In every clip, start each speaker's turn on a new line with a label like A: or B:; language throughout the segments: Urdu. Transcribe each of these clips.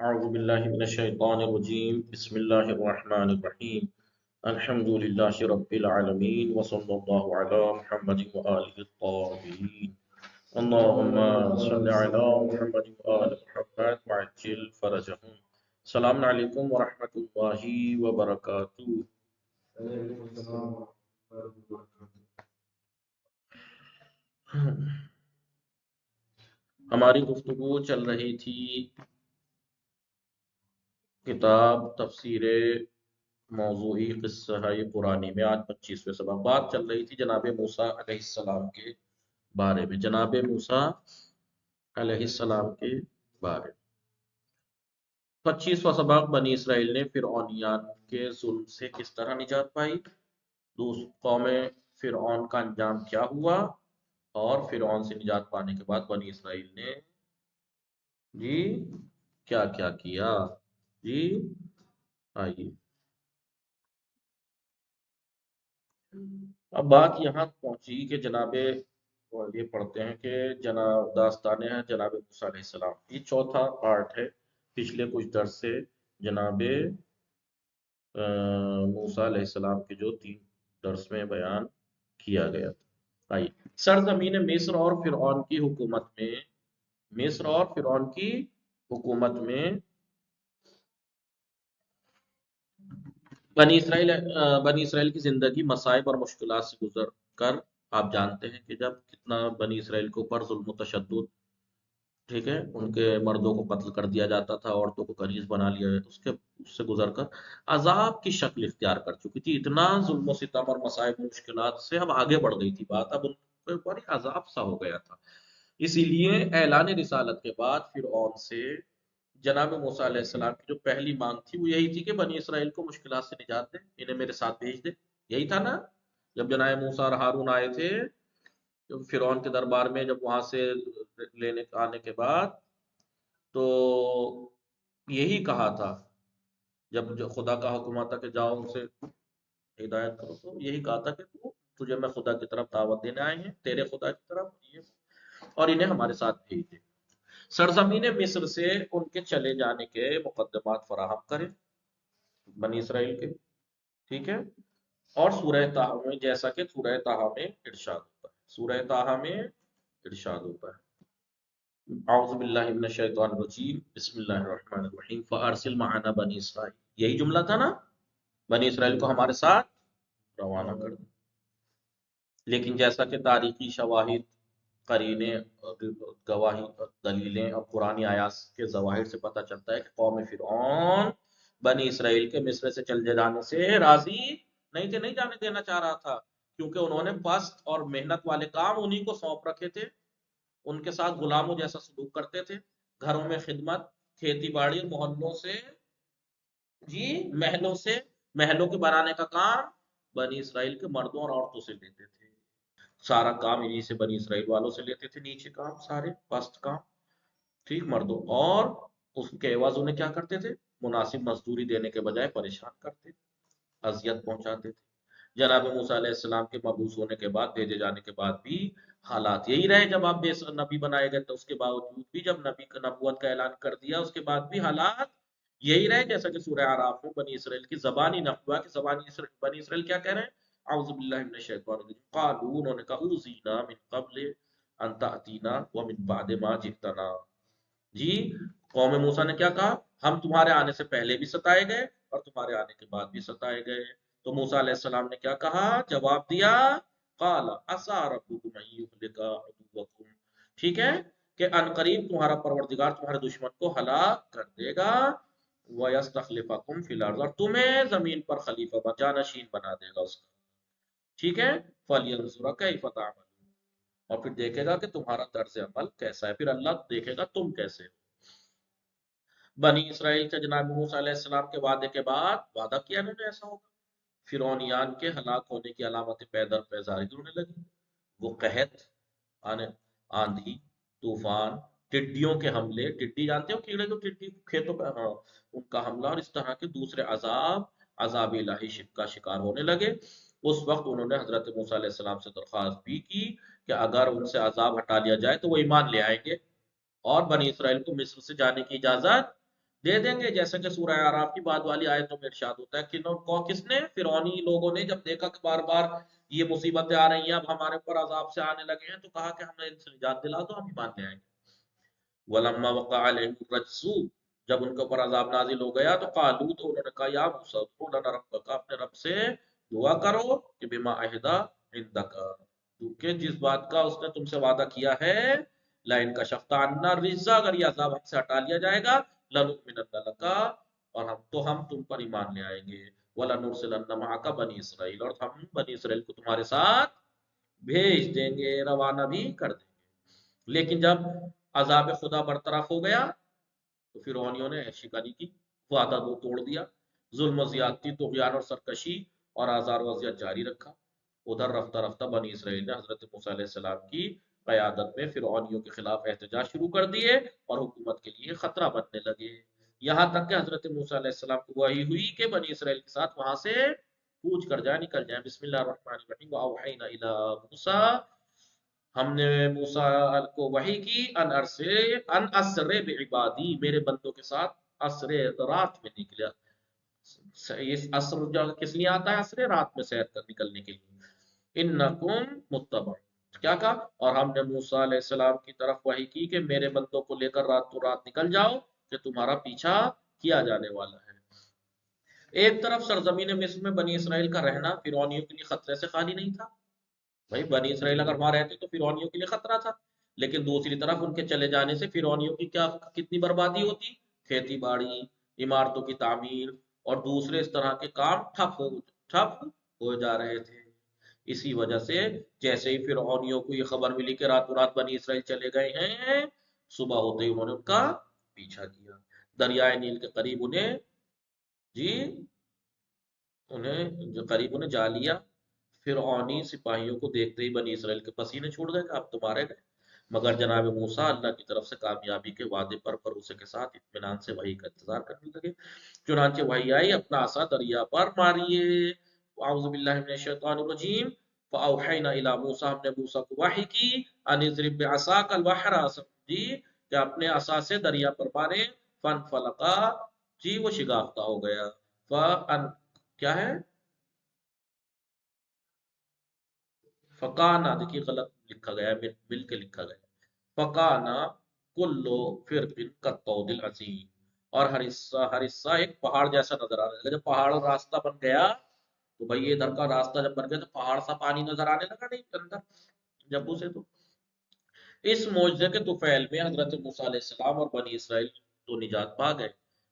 A: اعوذ باللہ من الشیطان الرجیم بسم اللہ الرحمن الرحیم الحمد للہ رب العالمین وصلی اللہ علی محمد وآلہ الطاہرین اللہم صلی علی محمد وآل محمد وعجل فرجہم۔ السلام علیکم ورحمۃ اللہ وبرکاتہ۔ ہماری گفتگو چل رہی تھی کتاب تفسیر موضوعی قصہ قرآنی میں۔ آج 25ویں سبق بات چل رہی تھی جناب موسیٰ علیہ السلام کے بارے میں، جناب موسیٰ علیہ السلام کے بارے میں۔ 25واں سبق بنی اسرائیل نے فرعونیان کے ظلم سے کس طرح نجات پائی، قوم فرعون کا انجام کیا ہوا، اور فرعون سے نجات پانے کے بعد بنی اسرائیل نے جی کیا کیا کیا۔ جی آئیے اب بات یہاں پہنچی کہ جناب یہ پڑھتے ہیں کہ جناب داستانیں ہیں جناب موسیٰ علیہ السلام، یہ چوتھا پارٹ ہے پچھلے کچھ درس سے جناب موسیٰ علیہ السلام کے جو 3 درس میں بیان کیا گیا تھا۔ آئیے سرزمین مصر اور فرعون کی حکومت میں، مصر اور فرعون کی حکومت میں بنی اسرائیل کی زندگی مصائب اور مشکلات سے گزر کر، آپ جانتے ہیں کہ جب کتنا بنی اسرائیل کے اوپر ظلم و تشدد، ٹھیک ہے، ان کے مردوں کو قتل کر دیا جاتا تھا، عورتوں کو کنیز بنا لیا جاتا، اس سے گزر کر عذاب کی شکل اختیار کر چکی تھی۔ اتنا ظلم و ستم اور مصائب و مشکلات سے اب آگے بڑھ گئی تھی بات، اب ان کے اوپر عذاب سا ہو گیا تھا۔ اسی لیے اعلان رسالت کے بعد فرعون سے جناب موسیٰ علیہ السلام کی جو پہلی مانگ تھی وہ یہی تھی کہ بنی اسرائیل کو مشکلات سے نجات دے، انہیں میرے ساتھ بھیج دے۔ یہی تھا نا، جب جناب موسیٰ اور ہارون آئے تھے فرعون کے دربار میں، جب وہاں سے آنے کے بعد تو یہی کہا تھا، جب جو خدا کا حکم آتا کہ جاؤ ان سے ہدایت کرو، تو یہی کہا تھا کہ تجھے میں خدا کی طرف دعوت دینے آئے ہیں، تیرے خدا کی طرف، اور انہیں ہمارے ساتھ بھیج دے۔ سرزمین مصر سے ان کے چلے جانے کے مقدمات فراہم کریں بنی اسرائیل کے، ٹھیک ہے، اور سورہ طٰہٰ میں، جیسا کہ سورہ طٰہٰ میں ارشاد ہوتا ہے، سورہ طٰہٰ میں ارشاد ہوتا ہے، اعوذ باللہ من الشیطان الرجیم بسم اللہ الرحمن الرحیم فارسل معنا بنی اسرائیل، یہی جملہ تھا نا، بنی اسرائیل کو ہمارے ساتھ روانہ کر دیں۔ لیکن جیسا کہ تاریخی شواہد، قرینے، گواہی، دلیلیں اور قرآنی آیات کے ظواہر سے پتہ چلتا ہے کہ قوم فرعون بنی اسرائیل کے مصر سے چلے جانے سے راضی نہیں تھے، نہیں جانے دینا چاہ رہا تھا، کیونکہ انہوں نے پست اور محنت والے کام انہی کو سونپ رکھے تھے، ان کے ساتھ غلاموں جیسا سلوک کرتے تھے، گھروں میں خدمت، کھیتی باڑی اور محلوں سے محلوں کے بنانے کا کام بنی اسرائیل کے مردوں اور عورتوں سے لیتے تھے، سارا کام انہی سے بنی اسرائیل والوں سے لیتے تھے، نیچے کام سارے پست کام، ٹھیک، مردوں، اور اس کے عوض انہیں کیا کرتے تھے، مناسب مزدوری دینے کے بجائے پریشان کرتے، اذیت پہنچاتے تھے۔ جناب موسیٰ علیہ السلام کے مبعوث ہونے کے بعد، بھیجے جانے کے بعد بھی حالات یہی رہے، جب آپ نبی بنائے گئے تو اس کے باوجود بھی، جب نبی کا نبوت کا اعلان کر دیا اس کے بعد بھی حالات یہی رہے، جیسا کہ سورہ اعراف میں بنی اسرائیل کی زبانی نقوہ کہ بنی اسرائیل کیا کہہ رہے ہیں، اعوذ باللہ من الشیطان الرجیم، قالوا، انہوں نے کہا، اوذینا من قبل ان تأتینا ومن بعد ما جئتنا، جی قوم موسیٰ نے کیا کہا، ہم تمہارے آنے سے پہلے بھی ستائے گئے اور تمہارے آنے کے بعد بھی ستائے گئے۔ تو موسیٰ علیہ السلام نے کیا کہا، جواب دیا، قال عسیٰ ربکم ان یہلک عدوکم، ٹھیک ہے، کہ ان قریب تمہارا پروردگار تمہارے دشمن کو ہلاک کر دے گا، وَيَسْتَخْلِفَكُمْ فِي الْأَرْضِ، اور تمہیں زمین پر خلیفہ جانشین بنا دے گا اس کا، ٹھیک ہے، فَلْيَنْظُرْ كَيْفَ تَعْمَلُونَ، اور پھر دیکھے گا کہ تمہارا طرز عمل کیسا ہے، پھر اللہ دیکھے گا تم کیسے ہو۔ بنی اسرائیل سے جناب موسیٰ علیہ السلام کے وعدے کے بعد وعدہ کیا انہوں نے ایسا ہوگا، فرعونیان کے ہلاک ہونے کی علامتیں پے در پے ظاہر ہونے لگی، وہ قحط، آندھی، طوفان، ٹڈیوں کے حملے، ٹڈی جانتے ہو کیڑے کو، ٹڈی کھیتوں پہ، ہاں، ان کا حملہ، اور اس طرح کے دوسرے عذاب الہی کا شکار ہونے لگے۔ اس وقت انہوں نے حضرت موسیٰ علیہ السلام سے درخواست بھی کی کہ اگر ان سے عذاب ہٹا لیا جائے تو وہ ایمان لے آئیں گے اور بنی اسرائیل کو مصر سے جانے کی اجازت دے دیں گے، جیسا کہ سورہ اعراف کی بعد والی آیتوں میں ارشاد ہوتا ہے کہ کس نے، فرعونی لوگوں نے جب دیکھا کہ بار بار یہ مصیبتیں آ رہی ہیں، اب ہمارے اوپر عذاب سے آنے لگے ہیں، تو کہا کہ ہمیں ان سے نجات دلا دو، ہم ایمان لے آئیں گے۔ وَلَمَّا وَقَعَ عَلَيْهِمُ الرَّجْزُ، جب ان کے اوپر عذاب نازل ہو گیا تو قالو، تو انہوں نے کہا یا موسیٰ ادع لنا ربک، اپنے رب سے دعا کرو کہ بما عہد عندک، کیونکہ جس بات کا اس نے تم سے وعدہ کیا ہے، لئن کشفت عنا الرجز، اگر یہ عذاب ہم سے ہٹا لیا جائے گا، لنؤمنن لک، اور ہم تم پر ایمان لے آئیں گے، وَلَنُرْسِلَنَّ مَعَكَ بَنِي اسرائیل، اور ہم بنی اسرائیل کو تمہارے ساتھ بھیج دیں گے، روانہ بھی کر دیں گے۔ لیکن جب عذاب خدا برطرف ہو گیا تو فرعونیوں نے شکنی کی، وعدہ وہ توڑ دیا، ظلم و زیادتی، طغیان اور سرکشی اور آزار و اذیت جاری رکھا۔ ادھر رفتہ رفتہ بنی اسرائیل نے حضرت موسیٰ علیہ السلام کی قیادت میں فرعونیوں کے خلاف احتجاج شروع کر دیے اور حکومت کے لیے خطرہ بننے لگے، یہاں تک کہ حضرت موسیٰ علیہ السلام کو وحی ہوئی کہ بنی اسرائیل کے ساتھ وہاں سے کوچ کر جائے، نکل جائے۔ بسم اللہ الرحمن الرحیم، وَأَوْحَيْنَا إِلَىٰ مُوسَىٰ، ہم نے موسیٰ کو وحی کی، ان اسر بعبادی، میرے بندوں کے ساتھ، اسر رات میں نکلا، اس اسر جو کس لیے آتا ہے، اسر رات میں سیر کر نکلنے کے لیے، انکم متبع، کیا کہا، اور ہم نے موسیٰ علیہ السلام کی طرف وحی کی کہ میرے بندوں کو لے کر رات تو رات نکل جاؤ کہ تمہارا پیچھا کیا جانے والا ہے۔ ایک طرف سرزمین مصر میں بنی اسرائیل کا رہنا فرعونیوں کے لیے خطرے سے خالی نہیں تھا، بھائی بنی اسرائیل اگر وہاں رہتے تو فرعونیوں کے لیے خطرہ تھا، لیکن دوسری طرف ان کے چلے جانے سے فرعونیوں کی کتنی بربادی ہوتی، کھیتی باڑی، عمارتوں کی تعمیر اور دوسرے اس طرح کے کام ٹھپ ہو جا رہے تھے۔ اسی وجہ سے جیسے ہی فرعونیوں کو یہ خبر ملی کہ راتوں رات بنی اسرائیل چلے گئے ہیں، صبح ہوتے ہی انہوں نے ان کا پیچھا کیا، دریائے نیل کے قریب جی انہیں جا لیا۔ فرعونی سپاہیوں کو دیکھتے ہی بنی اسرائیل کے پسینے چھوٹ گئے کہ اب تو مارے گئے، مگر جناب موسیٰ اللہ کی طرف سے کامیابی کے وعدے پر بھروسے کے ساتھ اطمینان سے وحی کا انتظار کرنے لگے۔ چنانچہ وحی آئی، اپنا عصا دریا پر ماریے۔ اعوذ باللہ من الشیطان الرجیم، فاوحینا الی موسیٰ، ہم نے موسیٰ کو وحی کی، ان اضرب بعصاک البحر، جی کہ اپنے عصا سے دریا پر مارے، فانفلقا، جی وہ شگافتہ ہو گیا، فان، کیا ہے، فکانا، دیکھیے غلط لکھا گیا ہے، مل کے لکھا گیا ہے، فکانا کلو فرقن کالطود العظیم، اور ہر حصہ ایک پہاڑ جیسا نظر آنے لگا۔ جب پہاڑ اور راستہ بن گیا تو بھئی یہ ادھر کا راستہ جب بن گیا تو پہاڑ سا پانی نظر آنے لگا نہیں اندر جب اسے، تو اس معجزے کے طفیل میں حضرت موسیٰ علیہ السلام اور بنی اسرائیل تو نجات پا گئے،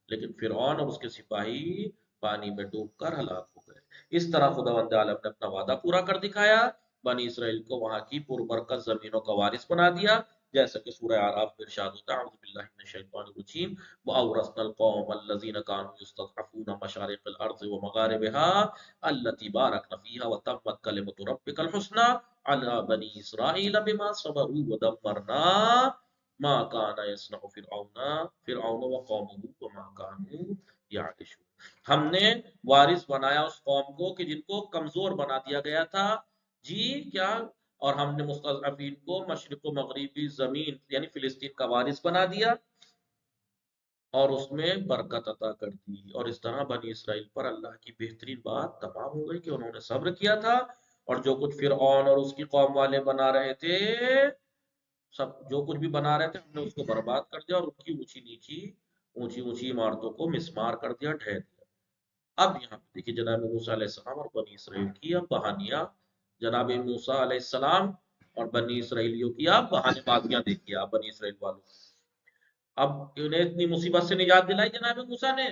A: لیکن فرعون اور اس کے سپاہی پانی میں ڈوب کر ہلاک ہو گئے۔ اس طرح خداوند عالم نے اپنا وعدہ پورا کر دکھایا، بنی اسرائیل کو وہاں کی پربرکت زمینوں کا وارث بنا دیا، جیسا کہ سورہ اعراف میں ارشاد ہوتا ہے، اعوذ باللہ من الشیطان الرجیم، وَأَوْرَثْنَا الْقَوْمَ الَّذِينَ كَانُوا يُسْتَضْعَفُونَ مَشَارِقَ الْأَرْضِ وَمَغَارِبِهَا الَّتِي بَارَكْنَا فِيهَا وَتَمَّتْ كَلِمَةُ رَبِّكَ الْحُسْنَىٰ عَلَىٰ بَنِي إِسْرَائِيلَ بِمَا صَبَرُوا وَدَمَّرْنَا مَا كَانَ يَصْنَعُ فِرْعَوْنُ وَقَوْمُهُ وَمَا كَانُوا يَعْرِشُونَ، ہم نے وارث بنایا اس قوم کو کہ جن کو کمزور بنا دیا گیا تھا، جی کیا، اور ہم نے مستضعفین کو مشرق و مغربی زمین یعنی فلسطین کا وارث بنا دیا اور اس میں برکت عطا کر دی، اور اس طرح بنی اسرائیل پر اللہ کی بہترین بات تمام ہو گئی کہ انہوں نے صبر کیا تھا، اور جو کچھ فرعون اور اس کی قوم والے بنا رہے تھے، سب جو کچھ بھی بنا رہے تھے ہم نے اس کو برباد کر دیا، اور ان کی اونچی اونچی عمارتوں کو مسمار کر دیا، ڈھہ دیا۔ اب یہاں پہ دیکھیے جناب موسیٰ علیہ السلام اور بنی اسرائیل کی اب کہانیاں، جناب موسیٰ علیہ السلام اور بنی اسرائیلیوں کی اب بہانے بازیاں دیکھیے آپ، بنی اسرائیل والوں، اب انہیں اتنی مصیبت سے نجات دلائی جناب موسیٰ نے،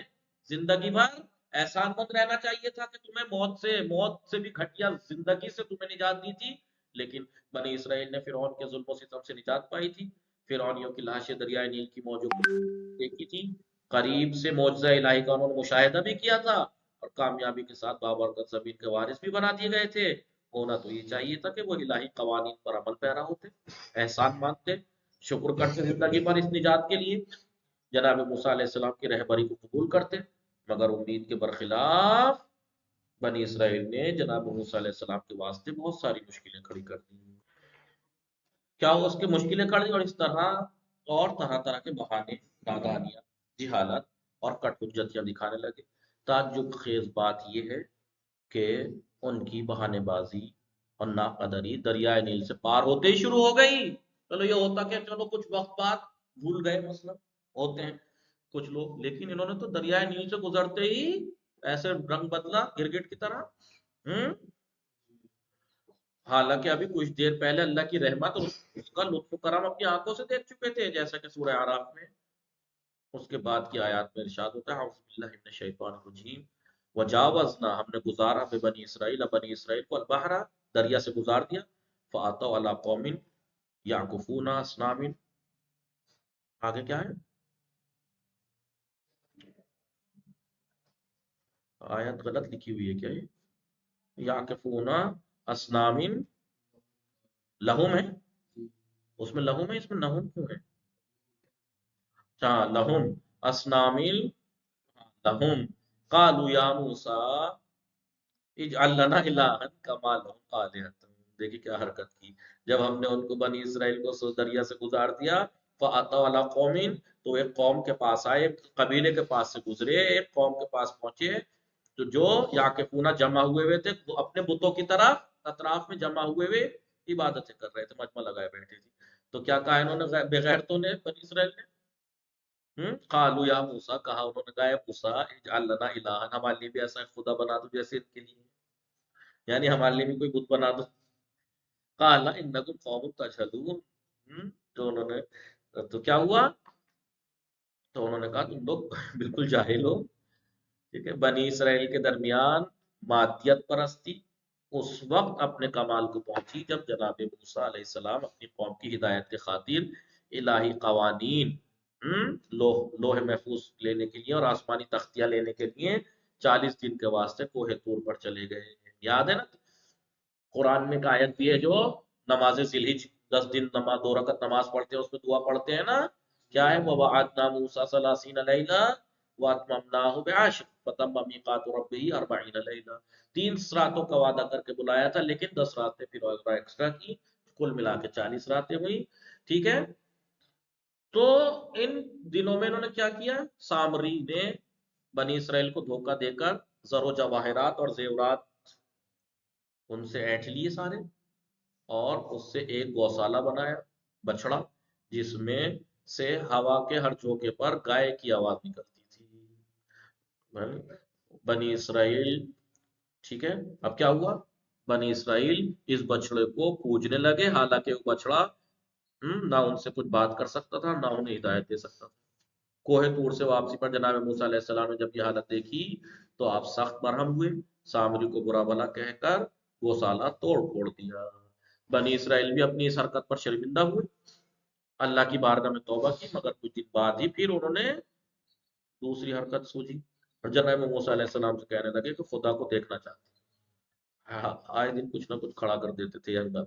A: زندگی بھر احسان مند رہنا چاہیے تھا کہ تمہیں موت سے بھی گھٹیا زندگی سے تمہیں نجات دی تھی، لیکن بنی اسرائیل نے فرعون کے ظلم و ستم سے نجات پائی تھی، فرعونیوں کی لاشیں دریائے نیل کی موجوں کو دیکھی تھی، قریب سے معجزہ الہی کا انہوں نے مشاہدہ بھی کیا تھا، اور کامیابی کے ساتھ بابرکت زمین کے وارث بھی بنا دیے گئے تھے۔ ہونا تو یہ چاہیے تھا کہ وہ الہی قوانین پر عمل پیرا ہوتے، احسان مانتے، شکر کرتے زندگی پر اس نجات کے لیے، جناب موسیٰ علیہ السلام کی رہبری کو قبول کرتے، مگر امید کے برخلاف بنی اسرائیل نے جناب موسیٰ علیہ السلام کے واسطے بہت ساری مشکلیں کھڑی کر دی، کیا وہ اس کی مشکلیں کھڑی، اور اس طرح اور طرح طرح کے بہانے، نادانیاں، جہالت اور کٹ حجتیاں دکھانے لگے۔ تعجب خیز بات یہ ہے کہ ان کی بہانے بازی اور ناقدری دریائے نیل سے پار ہوتے ہی شروع ہو گئی۔ چلو یہ ہوتا کہ چلو کچھ وقت بعد بھول گئے، مثلا ہوتے ہیں کچھ لوگ، لیکن انہوں نے تو دریائے نیل سے گزرتے ہی ایسے رنگ بدلا گرگٹ کی طرح۔ ہوں حالانکہ ابھی کچھ دیر پہلے اللہ کی رحمت اور اس کا لطف و کرم اپنی آنکھوں سے دیکھ چکے تھے، جیسا کہ سورہ اعراف میں اس کے بعد کی آیات میں ارشاد ہوتا ہے اعوذ باللہ من الشیطان الرجیم وجاوزنا، ہم نے گزارا بے بنی اسرائیل، بنی اسرائیل کو البحر، دریا سے گزار دیا، فاتوا علی قوم یعکفون اصنام، آگے کیا ہے آیت غلط لکھی ہوئی ہے کیا یہ؟ یعکفون اصنام لہم ہے، اس میں لہم ہے، اس میں نہم کیوں ہے؟ ہاں لہم اصنام لہم قالوا یا موسیٰ اجعل لنا الہا کما لہم آلہۃ۔ دیکھیے کیا حرکت کی، جب ہم نے ان کو بنی اسرائیل کو دریا سے گزار دیا، فَأَتَوْا عَلَىٰ قَوْمٍ، تو ایک قوم کے پاس آئے، ایک قبیلے کے پاس سے گزرے، ایک قوم کے پاس پہنچے تو جو یعکفون جمع ہوئے ہوئے تھے، وہ اپنے بتوں کی طرف اطراف میں جمع ہوئے ہوئے عبادتیں کر رہے تھے، مجمع لگائے بیٹھے تھے۔ تو کیا کہا انہوں نے بے غیرتوں نے بنی اسرائیل نے؟ قالوا یا موسیٰ، کہا انہوں نے، کہا اے موسیٰ اجعل لنا الہا، ہمارے لیے بھی ایسا خدا بنا دو جیسے ان کے لیے، یعنی ہمارے لیے بھی کوئی بت بنا دو۔ قال انکم قوم تجہلون، تو انہوں نے، تو کیا ہوا، تو انہوں نے کہا تم لوگ بالکل جاہل ہو۔ ٹھیک ہے، بنی اسرائیل کے درمیان مادیت پرستی اس وقت اپنے کمال کو پہنچی جب جناب موسیٰ علیہ السلام اپنی قوم کی ہدایت کے خاطر الہی قوانین، لوح محفوظ لینے کے لیے اور آسمانی تختیاں لینے کے لیے 40 دن کے واسطے کوہ طور پر چلے گئے۔ یاد ہے نا، قرآن میں ایک آیت بھی ہے جو نماز ذیلحج 10 دن نماز 2 رکعت نماز پڑھتے ہیں، اس میں دعا پڑھتے ہیں نا، کیا ہے، وَوَعَدْنَا مُوسَىٰ 30 لَيْلَةً وَأَتْمَمْنَاهُ بِعَشْرٍ فَتَمَّ مِيقَاتُ رَبِّهِ 40 لَيْلَةً، 30 راتوں کا وعدہ کر کے بلایا تھا، لیکن 10 راتیں پھر ایکسٹرا کی، کل ملا کے 40 راتیں ہوئی۔ ٹھیک ہے، تو ان دنوں میں انہوں نے کیا کیا، سامری نے بنی اسرائیل کو دھوکہ دے کر زر و جواہرات اور زیورات ان سے اینٹھ لیے سارے، اور اس سے ایک گوشالہ بنایا، بچڑا، جس میں سے ہوا کے ہر جھونکے پر گائے کی آواز نکلتی تھی۔ بنی اسرائیل، ٹھیک ہے، اب کیا ہوا، بنی اسرائیل اس بچڑے کو پوجنے لگے، حالانکہ وہ بچڑا نہ ان سے کچھ بات کر سکتا تھا، نہ انہیں ہدایت دے سکتا تھا۔ کوہ طور سے واپسی پر جناب موسیٰ علیہ السلام نے جب یہ حالت دیکھی تو آپ سخت برہم ہوئے، سامری کو برا بھلا کہہ کر گوشالہ توڑ پھوڑ دیا۔ بنی اسرائیل بھی اپنی اس حرکت پر شرمندہ ہوئے، اللہ کی بارگاہ میں توبہ کی، مگر کچھ دن بعد ہی پھر انہوں نے دوسری حرکت سوچی اور جناب موسیٰ علیہ السلام سے کہنے لگے کہ خدا کو دیکھنا چاہتے ہیں۔ آئے دن کچھ نہ کچھ کھڑا کر دیتے تھے یہاں،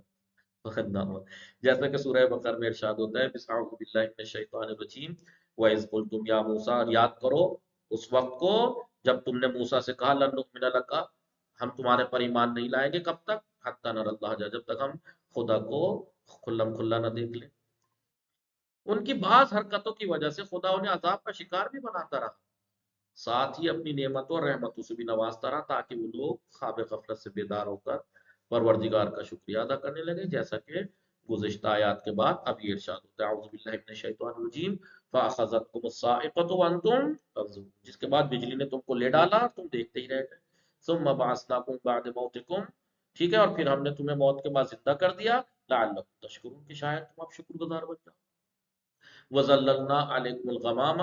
A: جیسا کہ سورہ بقرہ میں ارشاد ہوتا ہے بسم اعوذ باللہ من الشیطان الرجیم وَإِذْ قُلْتُمْ يَا مُوسَىٰ، اور یاد کرو اس وقت کو جب تم نے موسیٰ سے کہا لن نؤمن لک، ہم تمہارے پر ایمان نہیں لائیں گے، کب تک، حتی نری اللہ جہرا، جب تک ہم خدا کو کھلم کھلا نہ دیکھ لیں۔ ان کی بعض حرکتوں کی وجہ سے خدا انہیں عذاب کا شکار بھی بناتا رہا، ساتھ ہی اپنی نعمتوں اور رحمتوں سے بھی نوازتا رہا، تاکہ وہ لوگ خواب غفلت سے بیدار ہو کر پروردگار کا شکریہ ادا کرنے لگے، جیسا کہ گزشتہ آیات کے بعد اب یہ ارشاد ہوتا ہے اعوذ باللہ من الشیطان الرجیم فاخذتکم الصاعقۃ وانتم تنظرون، جس کے بعد بجلی نے تم کو لے ڈالا، تم دیکھتے ہی رہ گئے، ثم بعثناکم بعد موتکم، ٹھیک ہے، اور پھر ہم نے تمہیں موت کے بعد زندہ کر دیا، لعلکم تشکرون، کہ شاید تم اب شکر گزار بن جاؤ، وَظَلَّلْنَا عَلَيْكُمُ الْغَمَامَ،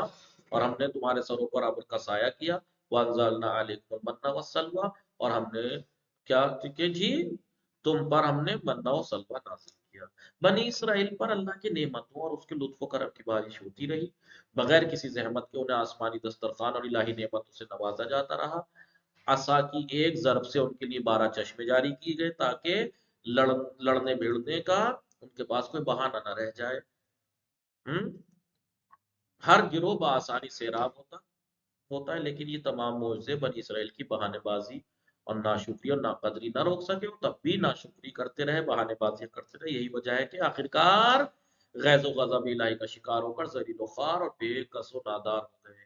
A: اور ہم نے تمہارے سروں پر ابر کا سایہ کیا، وَأَنزَلْنَا عَلَيْكُمُ الْمَنَّ وَالسَّلْوَىٰ، اور ہم نے کیا کہ جی تم پر ہم نے منہ و سلوہ نازل کیا۔ بنی اسرائیل پر اللہ کی نعمتوں اور اس کے لطف و کرم کی بارش ہوتی رہی، بغیر کسی زحمت کے انہیں آسمانی دسترخوان اور الہی نعمتوں سے نوازا جاتا رہا، عصا کی ایک ضرب سے ان کے لیے 12 چشمے جاری کیے گئے تاکہ لڑنے بھیڑنے کا ان کے پاس کوئی بہانہ نہ رہ جائے۔ ہر گروہ بآسانی سیراب ہوتا ہے، لیکن یہ تمام معجزے بنی اسرائیل کی بہانے بازی اور ناشکری اور ناقدری نہ روک سکے، وہ تب بھی ناشکری کرتے رہے، بہانے بازی کرتے رہے، یہی وجہ ہے کہ آخرکار غیظ و غضب الہی کا شکار ہو کر ذلیل و خوار اور بے کس و نادار ہو گئے۔